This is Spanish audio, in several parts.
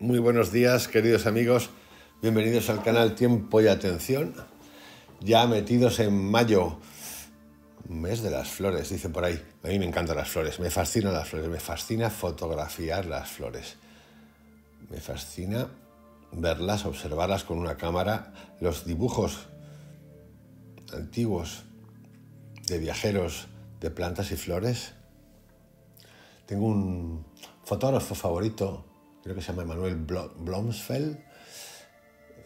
Muy buenos días, queridos amigos. Bienvenidos al canal Tiempo y Atención. Ya metidos en mayo, mes de las flores, dicen por ahí. A mí me encantan las flores, me fascinan las flores, me fascina fotografiar las flores. Me fascina verlas, observarlas con una cámara, los dibujos antiguos de viajeros de plantas y flores. Tengo un fotógrafo favorito, creo que se llama Emanuel Blomsfeld,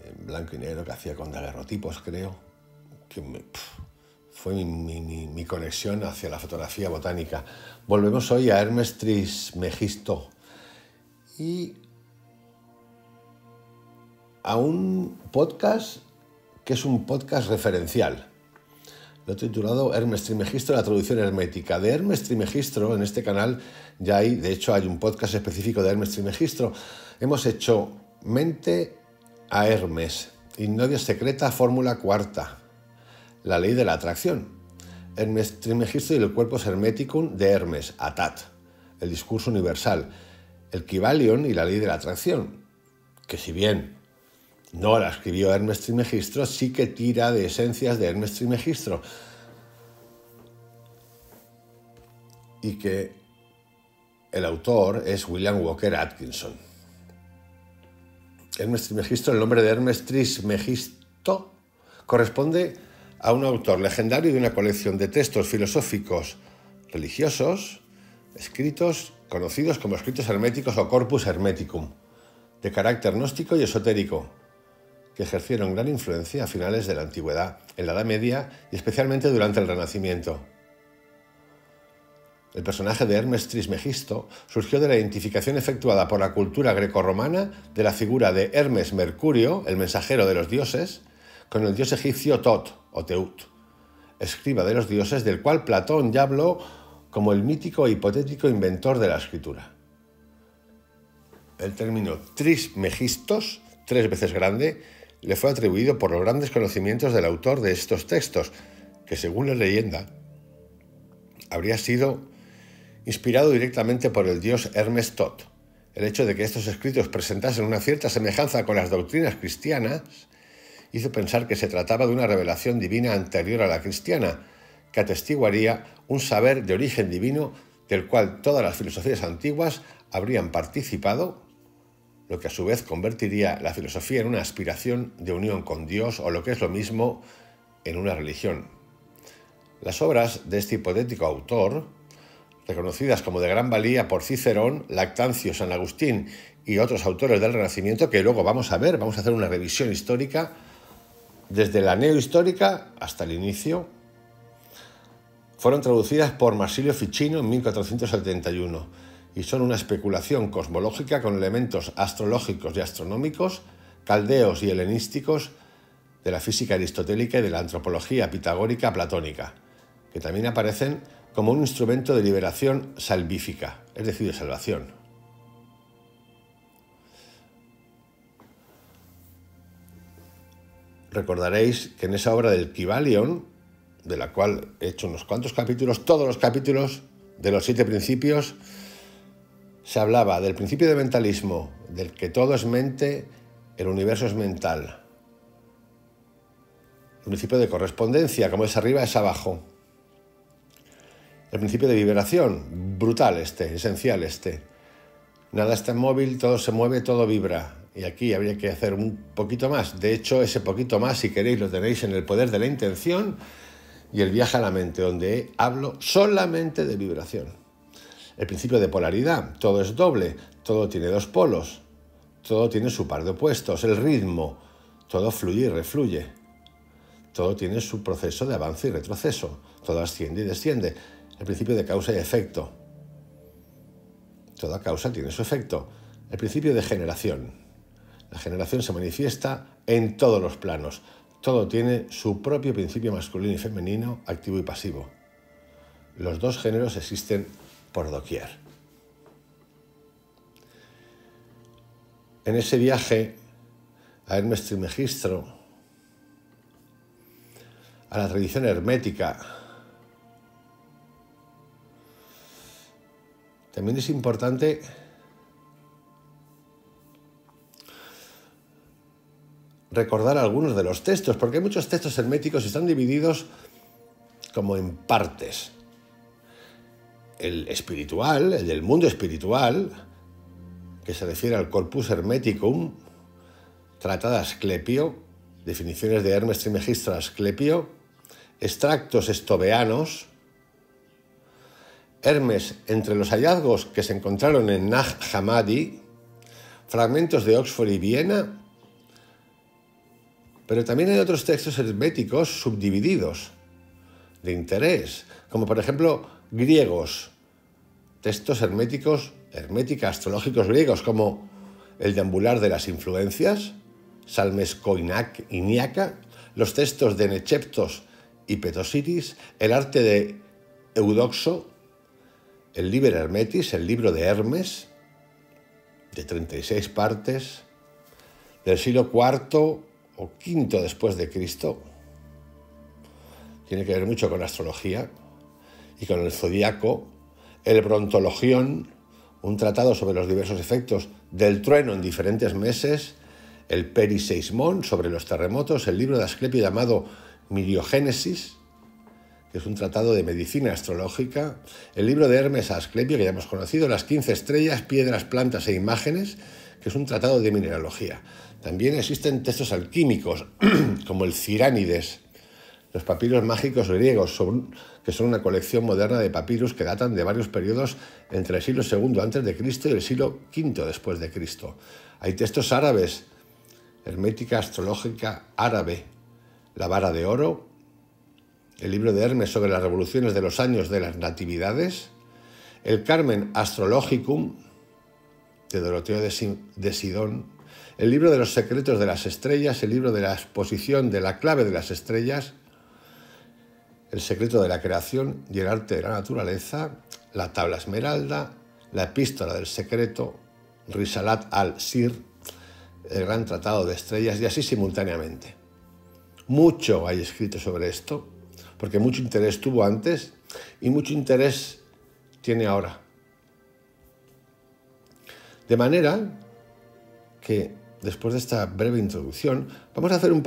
en blanco y negro, que hacía con daguerrotipos, creo, que fue mi conexión hacia la fotografía botánica. Volvemos hoy a Hermes Trismegisto y a un podcast que es un podcast referencial. Lo he titulado Hermes Trismegisto, la traducción hermética. De Hermes Trismegisto, en este canal ya hay, de hecho hay un podcast específico de Hermes Trismegisto. Hemos hecho Mente a Hermes, Hipnosis secreta, fórmula cuarta, la ley de la atracción. Hermes Trismegisto y el cuerpo hermeticum de Hermes, Atat, el discurso universal, el Kybalion y la ley de la atracción, que si bien no la escribió Hermes Trismegisto, sí que tira de esencias de Hermes Trismegisto. Y que el autor es William Walker Atkinson. Hermes Trismegisto, el nombre de Hermes Trismegisto, corresponde a un autor legendario de una colección de textos filosóficos religiosos, escritos, conocidos como escritos herméticos o corpus hermeticum, de carácter gnóstico y esotérico, que ejercieron gran influencia a finales de la Antigüedad, en la Edad Media y especialmente durante el Renacimiento. El personaje de Hermes Trismegisto surgió de la identificación efectuada por la cultura grecorromana de la figura de Hermes Mercurio, el mensajero de los dioses, con el dios egipcio Tot o Teut, escriba de los dioses, del cual Platón ya habló como el mítico e hipotético inventor de la escritura. El término Trismegistos, 3 veces grande, le fue atribuido por los grandes conocimientos del autor de estos textos, que según la leyenda habría sido inspirado directamente por el dios Hermes Tot. El hecho de que estos escritos presentasen una cierta semejanza con las doctrinas cristianas hizo pensar que se trataba de una revelación divina anterior a la cristiana, que atestiguaría un saber de origen divino del cual todas las filosofías antiguas habrían participado, lo que a su vez convertiría la filosofía en una aspiración de unión con Dios, o lo que es lo mismo, en una religión. Las obras de este hipotético autor, reconocidas como de gran valía por Cicerón, Lactancio, San Agustín y otros autores del Renacimiento, que luego vamos a ver, vamos a hacer una revisión histórica, desde la neohistórica hasta el inicio, fueron traducidas por Marsilio Ficino en 1471, y son una especulación cosmológica con elementos astrológicos y astronómicos, caldeos y helenísticos, de la física aristotélica y de la antropología pitagórica platónica, que también aparecen como un instrumento de liberación salvífica, es decir, de salvación. Recordaréis que en esa obra del Kybalion, de la cual he hecho unos cuantos capítulos, todos los capítulos de los 7 principios, se hablaba del principio de mentalismo, del que todo es mente, el universo es mental. El principio de correspondencia, como es arriba es abajo. El principio de vibración, brutal esencial Nada está móvil, todo se mueve, todo vibra. Y aquí habría que hacer un poquito más. De hecho, ese poquito más, si queréis, lo tenéis en el poder de la intención y el viaje a la mente, donde hablo solamente de vibración. El principio de polaridad, todo es doble, todo tiene 2 polos, todo tiene su par de opuestos. El ritmo, todo fluye y refluye, todo tiene su proceso de avance y retroceso, todo asciende y desciende. El principio de causa y efecto, toda causa tiene su efecto. El principio de generación, la generación se manifiesta en todos los planos, todo tiene su propio principio masculino y femenino, activo y pasivo. Los 2 géneros existen por doquier. En ese viaje a Hermes Trismegisto, a la tradición hermética, también es importante recordar algunos de los textos, porque hay muchos textos herméticos y están divididos como en partes. El espiritual, el del mundo espiritual, que se refiere al Corpus Hermeticum, trata de Asclepio, definiciones de Hermes Trismegisto Asclepio, extractos estobeanos. Hermes, entre los hallazgos que se encontraron en Nag Hammadi, fragmentos de Oxford y Viena, pero también hay otros textos herméticos subdivididos de interés, como por ejemplo griegos, textos hermética astrológicos griegos, como el deambular de las influencias, Salmes Koiniaka, los textos de Necheptos y Petosiris, el arte de Eudoxo, el Liber Hermetis, el libro de Hermes, de 36 partes, del siglo IV o V después de Cristo. Tiene que ver mucho con la astrología y con el zodíaco, el Brontologión, un tratado sobre los diversos efectos del trueno en diferentes meses, el Periseismón sobre los terremotos, el libro de Asclepio llamado Miriogénesis, que es un tratado de medicina astrológica, el libro de Hermes a Asclepio, que ya hemos conocido, las 15 estrellas, piedras, plantas e imágenes, que es un tratado de mineralogía. También existen textos alquímicos, como el Ciránides, los papiros mágicos griegos, que son una colección moderna de papiros que datan de varios periodos entre el siglo II a.C. y el siglo V después de Cristo. Hay textos árabes, hermética astrológica árabe, la vara de oro, el libro de Hermes sobre las revoluciones de los años de las natividades, el Carmen Astrologicum de Doroteo de Sidón, el libro de los secretos de las estrellas, el libro de la exposición de la clave de las estrellas, el secreto de la creación y el arte de la naturaleza, la tabla esmeralda, la epístola del secreto, Risalat al-Sir, el gran tratado de estrellas, y así simultáneamente. Mucho hay escrito sobre esto, porque mucho interés tuvo antes y mucho interés tiene ahora. De manera que, después de esta breve introducción, vamos a dar un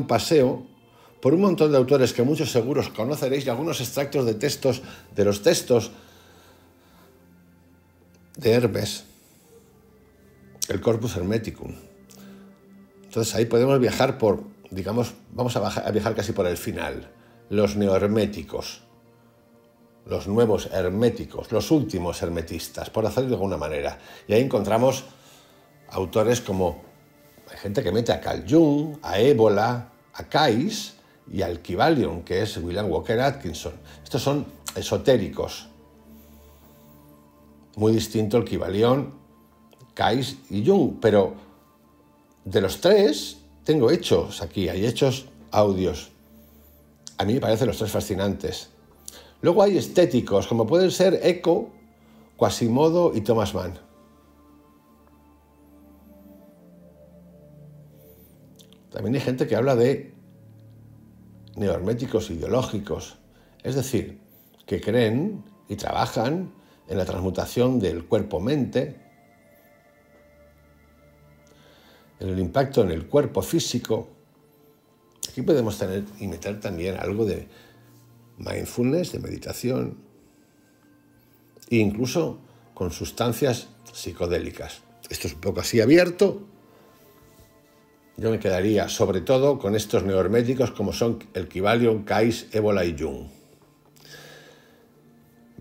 paseo por un montón de autores que muchos seguros conoceréis y algunos extractos de textos, de los textos de Hermes, el Corpus Hermeticum. Entonces ahí podemos viajar vamos a viajar casi por el final. Los neoherméticos, los nuevos herméticos, los últimos hermetistas, por hacerlo de alguna manera. Y ahí encontramos autores como, hay gente que mete a Carl Jung, a Ébola, a Caius y al Kybalion, que es William Walker Atkinson. Estos son esotéricos. Muy distinto el Kybalion, Caius y Jung, pero de los tres tengo hechos aquí, hay hechos audios. A mí me parecen los tres fascinantes. Luego hay estéticos, como pueden ser Eco, Quasimodo y Thomas Mann. También hay gente que habla de neoherméticos ideológicos, es decir, que creen y trabajan en la transmutación del cuerpo-mente, en el impacto en el cuerpo físico. Aquí podemos tener y meter también algo de mindfulness, de meditación, e incluso con sustancias psicodélicas. Esto es un poco así abierto. Yo me quedaría sobre todo con estos neoherméticos como son el Kybalion, Caius, Ébola y Jung.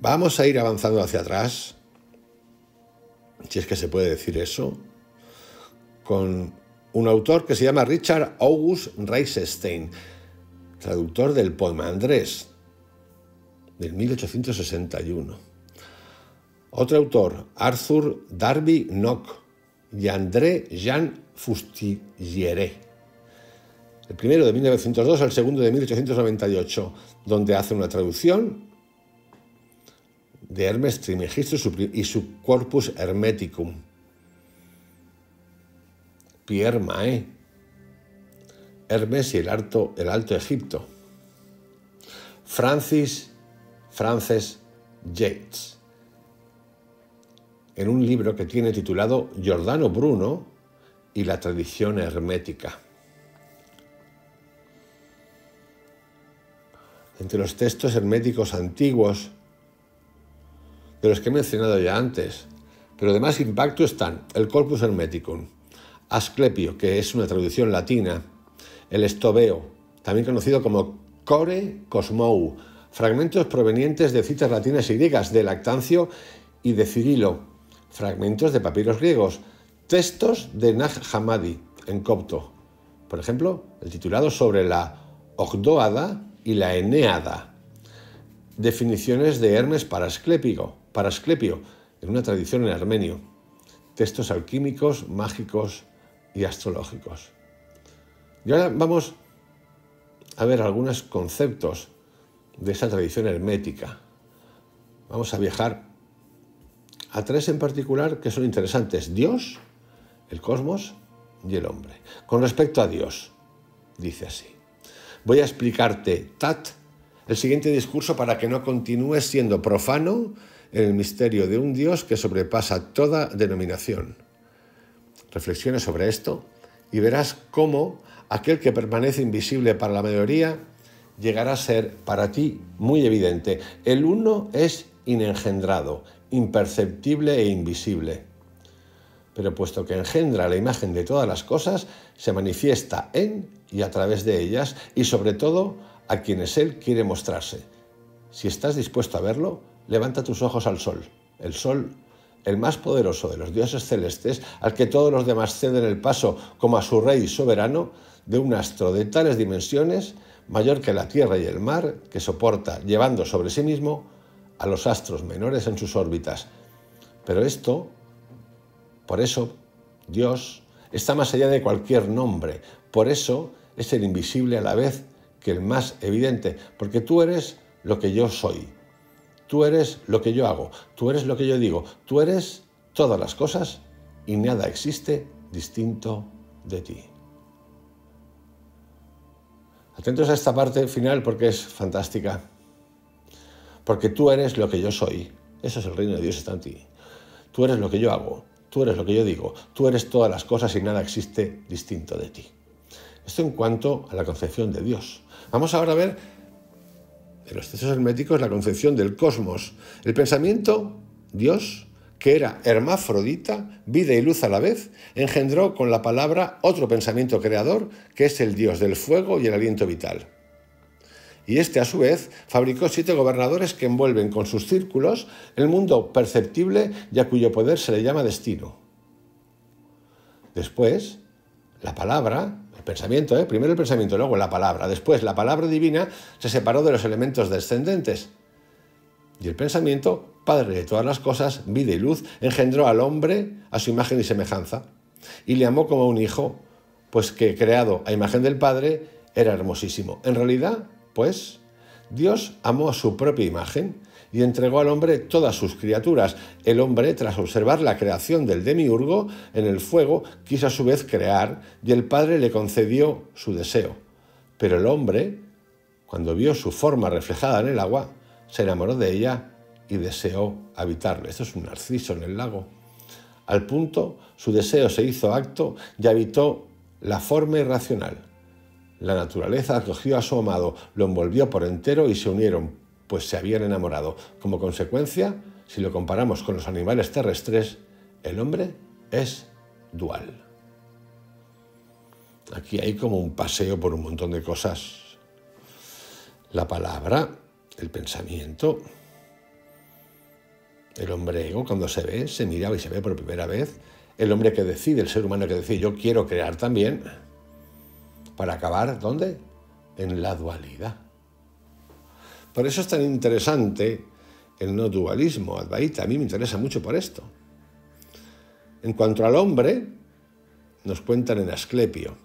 Vamos a ir avanzando hacia atrás, si es que se puede decir eso, con un autor que se llama Richard August Reichstein, traductor del Poema Andrés, del 1861. Otro autor, Arthur Darby Nock y André Jean Fustiniere. El primero de 1902, el segundo de 1898, donde hace una traducción de Hermes Trismegisto y su Corpus Hermeticum. Pierre Mahé, Hermes y el Alto Egipto. Francis Yates, en un libro que tiene titulado Giordano Bruno y la tradición hermética. entre los textos herméticos antiguos, de los que he mencionado ya antes, pero de más impacto están el Corpus Hermeticum, Asclepio, que es una traducción latina, el Estobeo, también conocido como Core Cosmou, fragmentos provenientes de citas latinas y griegas de Lactancio y de Cirilo, fragmentos de papiros griegos, textos de Nag Hammadi en copto, por ejemplo, el titulado sobre la Ogdoada y la Enéada, definiciones de Hermes para Asclepio, en una tradición en armenio, textos alquímicos, mágicos y astrológicos. Y ahora vamos a ver algunos conceptos de esa tradición hermética. Vamos a viajar a tres en particular que son interesantes: Dios, el cosmos y el hombre. Con respecto a Dios, dice así: voy a explicarte, Tat, el siguiente discurso para que no continúes siendo profano en el misterio de un Dios que sobrepasa toda denominación. Reflexiona sobre esto y verás cómo aquel que permanece invisible para la mayoría llegará a ser para ti muy evidente. El uno es inengendrado, imperceptible e invisible. Pero puesto que engendra la imagen de todas las cosas, se manifiesta en y a través de ellas y sobre todo a quienes Él quiere mostrarse. Si estás dispuesto a verlo, levanta tus ojos al sol. El sol, el más poderoso de los dioses celestes, al que todos los demás ceden el paso como a su rey soberano, de un astro de tales dimensiones, mayor que la tierra y el mar, que soporta, llevando sobre sí mismo, a los astros menores en sus órbitas. Pero por eso, Dios está más allá de cualquier nombre. Por eso es el invisible a la vez que el más evidente, porque tú eres lo que yo soy. Tú eres lo que yo hago, tú eres lo que yo digo, tú eres todas las cosas y nada existe distinto de ti. Atentos a esta parte final porque es fantástica. Porque tú eres lo que yo soy. Eso es el reino de Dios, está en ti. Tú eres lo que yo hago, tú eres lo que yo digo, tú eres todas las cosas y nada existe distinto de ti. Esto en cuanto a la concepción de Dios. Vamos ahora a ver en los textos herméticos la concepción del cosmos. El pensamiento, Dios, que era hermafrodita, vida y luz a la vez, engendró con la palabra otro pensamiento creador, que es el Dios del fuego y el aliento vital. Y este, a su vez, fabricó 7 gobernadores que envuelven con sus círculos el mundo perceptible y a cuyo poder se le llama destino. Después, la palabra, el pensamiento, primero el pensamiento, luego la palabra. Después, la palabra divina se separó de los elementos descendentes. Y el pensamiento, Padre de todas las cosas, vida y luz, engendró al hombre a su imagen y semejanza. Y le amó como un hijo, pues que, creado a imagen del Padre, era hermosísimo. En realidad, pues, Dios amó a su propia imagen y entregó al hombre todas sus criaturas. El hombre, tras observar la creación del demiurgo en el fuego, quiso a su vez crear y el Padre le concedió su deseo. Pero el hombre, cuando vio su forma reflejada en el agua, se enamoró de ella y deseó habitarle. Esto es un narciso en el lago. Al punto, su deseo se hizo acto y habitó la forma irracional. La naturaleza acogió a su amado, lo envolvió por entero y se unieron, pues se habían enamorado. Como consecuencia, si lo comparamos con los animales terrestres, el hombre es dual. Aquí hay como un paseo por un montón de cosas. La palabra, el pensamiento, el hombre ego, cuando se ve, se mira y se ve por primera vez. El hombre que decide, el ser humano que decide, yo quiero crear también, para acabar, ¿dónde? En la dualidad. Por eso es tan interesante el no dualismo, Advaita. A mí me interesa mucho por esto. En cuanto al hombre, nos cuentan en Asclepio.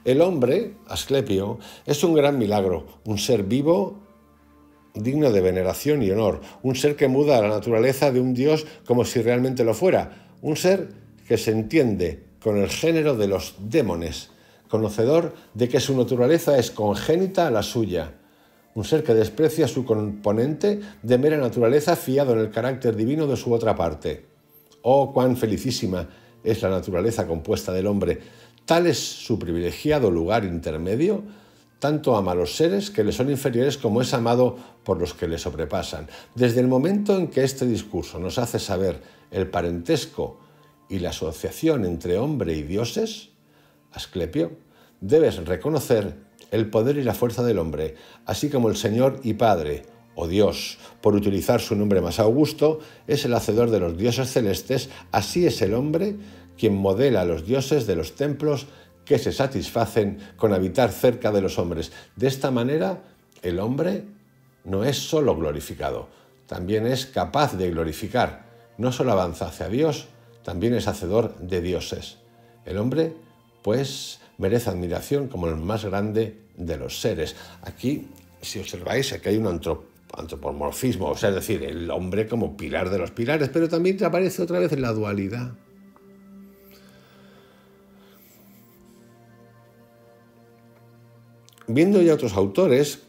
El hombre, Asclepio, es un gran milagro, un ser vivo digno de veneración y honor, un ser que muda a la naturaleza de un Dios como si realmente lo fuera, un ser que se entiende con el género de los démones, conocedor de que su naturaleza es congénita a la suya, un ser que desprecia su componente de mera naturaleza fiado en el carácter divino de su otra parte. ¡Oh, cuán felicísima es la naturaleza compuesta del hombre! Tal es su privilegiado lugar intermedio, tanto ama a los seres que le son inferiores como es amado por los que le sobrepasan. Desde el momento en que este discurso nos hace saber el parentesco y la asociación entre hombre y dioses, Asclepio, debes reconocer el poder y la fuerza del hombre, así como el Señor y Padre, o Dios, por utilizar su nombre más augusto, es el hacedor de los dioses celestes, así es el hombre quien modela a los dioses de los templos que se satisfacen con habitar cerca de los hombres. De esta manera, el hombre no es solo glorificado, también es capaz de glorificar. No solo avanza hacia Dios, también es hacedor de dioses. El hombre, pues, merece admiración como el más grande de los seres. Aquí, si observáis, aquí hay un antropomorfismo, o sea, es decir, el hombre como pilar de los pilares, pero también aparece otra vez en la dualidad. Viendo ya otros autores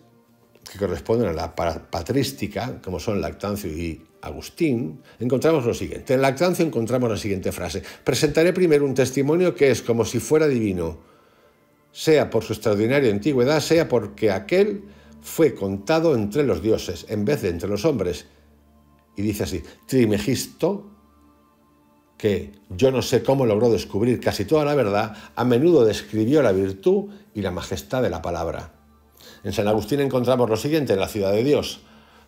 que corresponden a la patrística, como son Lactancio y Agustín, encontramos lo siguiente. En Lactancio encontramos la siguiente frase: presentaré primero un testimonio que es como si fuera divino, sea por su extraordinaria antigüedad, sea porque aquel fue contado entre los dioses en vez de entre los hombres. Y dice así: Trimegisto, que yo no sé cómo logró descubrir casi toda la verdad, a menudo describió la virtud y la majestad de la palabra. En San Agustín encontramos lo siguiente en La Ciudad de Dios: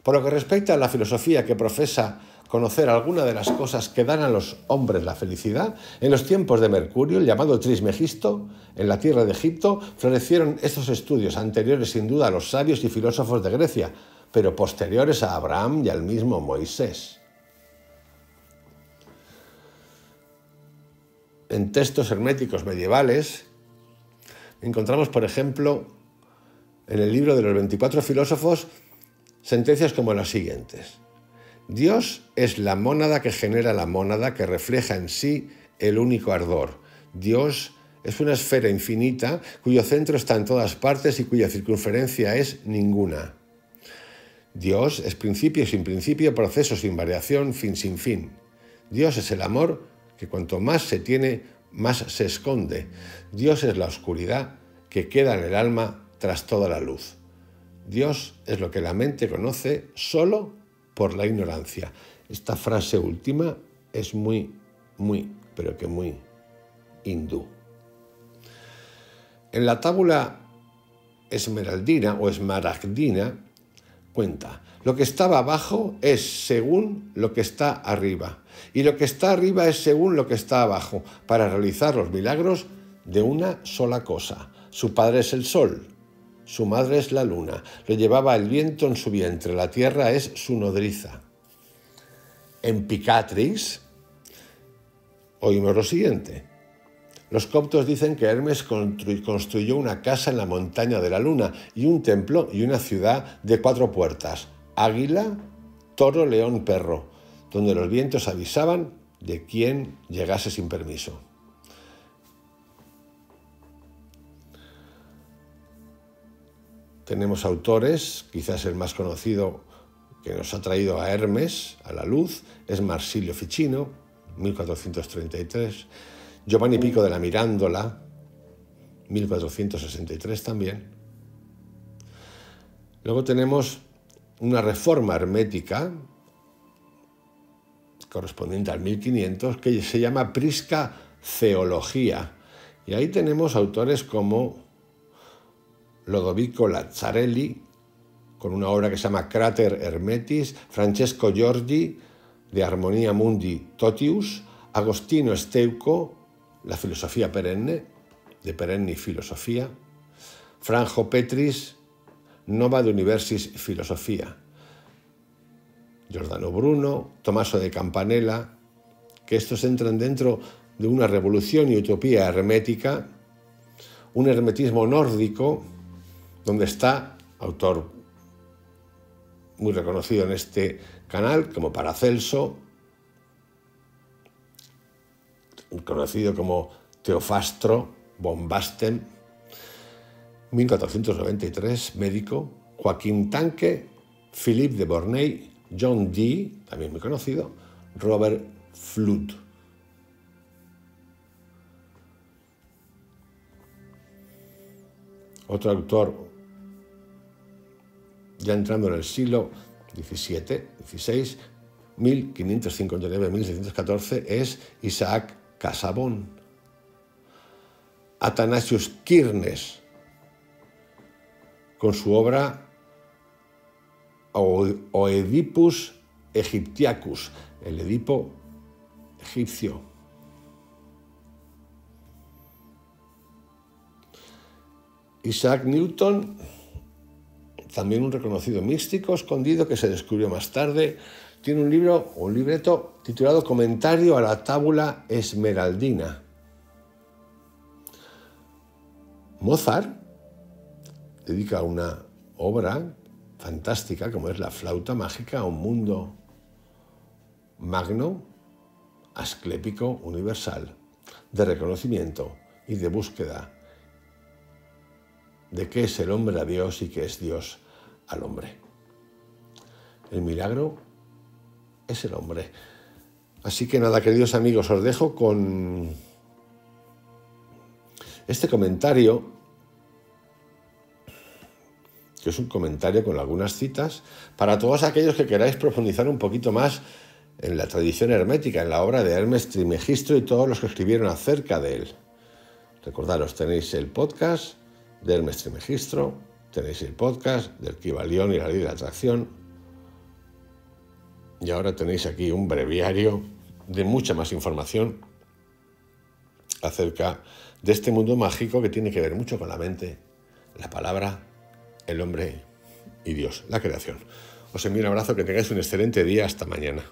por lo que respecta a la filosofía que profesa conocer alguna de las cosas que dan a los hombres la felicidad, en los tiempos de Mercurio, el llamado Trismegisto, en la tierra de Egipto, florecieron estos estudios, anteriores sin duda a los sabios y filósofos de Grecia, pero posteriores a Abraham y al mismo Moisés. En textos herméticos medievales encontramos, por ejemplo, en el libro de los 24 filósofos, sentencias como las siguientes: Dios es la mónada que genera la mónada, que refleja en sí el único ardor. Dios es una esfera infinita cuyo centro está en todas partes y cuya circunferencia es ninguna. Dios es principio sin principio, proceso sin variación, fin sin fin. Dios es el amor que cuanto más se tiene, más se esconde. Dios es la oscuridad que queda en el alma tras toda la luz. Dios es lo que la mente conoce solo por la ignorancia. Esta frase última es muy, pero que muy hindú. En la tábula esmeraldina o esmaragdina cuenta: lo que estaba abajo es según lo que está arriba, y lo que está arriba es según lo que está abajo, para realizar los milagros de una sola cosa. Su padre es el sol, su madre es la luna, lo llevaba el viento en su vientre, la tierra es su nodriza. En Picatris oímos lo siguiente: los coptos dicen que Hermes construyó una casa en la montaña de la luna y un templo y una ciudad de 4 puertas: águila, toro, león, perro, donde los vientos avisaban de quién llegase sin permiso. Tenemos autores, quizás el más conocido que nos ha traído a Hermes a la luz es Marsilio Ficino, 1433, Giovanni Pico de la Mirandola, 1463 también. Luego tenemos una reforma hermética correspondiente al 1500 que se llama Prisca Theología, y ahí tenemos autores como Lodovico Lazzarelli, con una obra que se llama Crater Hermetis, Francesco Giorgi, de Harmonia Mundi Totius, Agostino Steuco, La filosofía perenne, de Perenni Filosofía, Franjo Petris, Nova de Universis Filosofía, Giordano Bruno, Tommaso de Campanella, que estos entran dentro de una revolución y utopía hermética, un hermetismo nórdico, donde está autor muy reconocido en este canal como Paracelso, conocido como Teofastro von Basten, 1493, médico, Joaquín Tanque, Philippe de Bornay, John Dee, también muy conocido, Robert Flood. Otro autor ya entrando en el siglo XVII, XVI, 1559-1614, es Isaac Casaubon. Athanasius Kirnes, con su obra Oedipus Egyptiacus, el Edipo egipcio. Isaac Newton, también un reconocido místico escondido que se descubrió más tarde, tiene un libreto titulado Comentario a la Tábula Esmeraldina. Mozart dedica una obra fantástica como es La flauta mágica a un mundo magno, asclépico, universal, de reconocimiento y de búsqueda de qué es el hombre a Dios y qué es Dios al hombre. El milagro es el hombre. Así que nada, queridos amigos, os dejo con este comentario, que es un comentario con algunas citas, para todos aquellos que queráis profundizar un poquito más en la tradición hermética, en la obra de Hermes Trismegisto y todos los que escribieron acerca de él. Recordaros, tenéis el podcast de Hermes Trismegisto, tenéis el podcast del Kybalión y la ley de la atracción, y ahora tenéis aquí un breviario de mucha más información acerca de este mundo mágico que tiene que ver mucho con la mente, la palabra, el hombre y Dios, la creación. Os envío un abrazo, que tengáis un excelente día, hasta mañana.